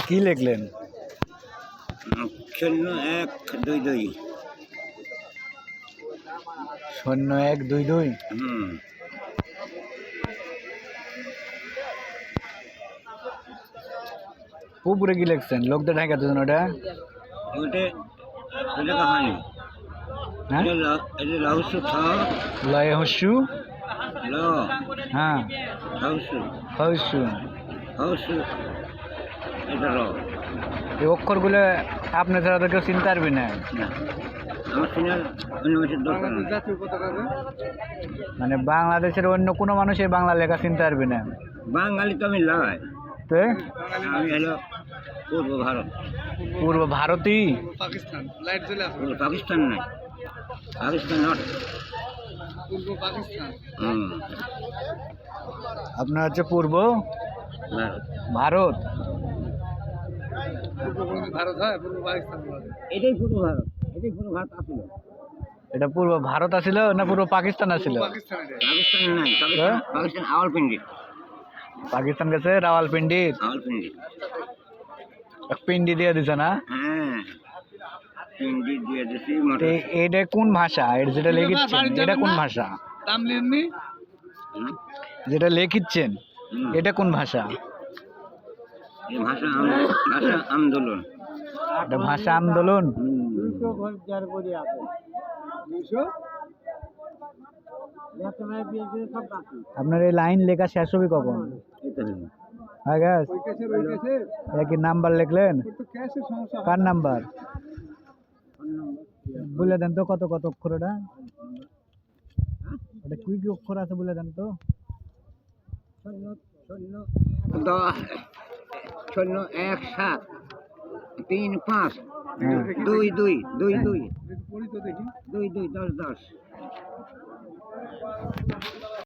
কি লিখলেন? 0122। 0122। উপরে কি লিখছেন? লোকদের ঢাকা দুজন ওটা ওটা এটা কাহানি। হ্যাঁ এটা লাউসু থা লয় হস্যু ল হ্যাঁ হাউসু হস্যু। হাউসু এটা র এই অক্ষরগুলো আপনি ছাড়া তো কেউ চিনতে পারবি না। না আমার সিনার অন্য মানুষের দরকার নেই। মানে বাংলাদেশের অন্য কোনো মানুষ এই বাংলা লেখা চিনতে পারবি না। বাঙালি তো আমি লাই, তো আমি হলো পূর্ব ভারত। পূর্ব ভারতই পাকিস্তান লাইট জ্বলে আছে। পূর্ব পাকিস্তান নাই, পাকিস্তান নট। পূর্ব পাকিস্তান আপনার হচ্ছে পূর্ব ভারত। ভারত। পূর্ব ভারত হয়, পূর্ব পাকিস্তান বলে। এটাই পূর্ব ভারত, এটাই পূর্ব ভারত আসলে। এটা পূর্ব ভারত আছিল না পূর্ব পাকিস্তান আছিল? পাকিস্তান এটা। পাকিস্তান নাই, পাকিস্তান পাকিস্তান আওয়ালপিন্ডি। পাকিস্তান গেছে রাওয়ালপিন্ডি। আওয়ালপিন্ডি পিন্ডি দিয়ে দিছে না? হ্যাঁ, পিন্ডি দিয়ে দিছি। তো এটা কোন ভাষা? এটা যেটা লিখিচ্ছেন এটা কোন ভাষা? দাম নেননি? যেটা লিখিচ্ছেন এটা কোন ভাষা? এই ভাষা ভাষা আন্দোলন। এটা ভাষা আন্দোলন। আপনার এই লাইন লেখা শেষ হবে কখন? হ্যাঁ গ্যাস কি নাম্বার লিখলেন? কার নাম্বার বলে দেন তো, কত কত অক্ষর ওটা? ওটা কি কি অক্ষর আছে বলে দেন তো। 01735 22 22 পড়ি তো দেখি। 22 10 10।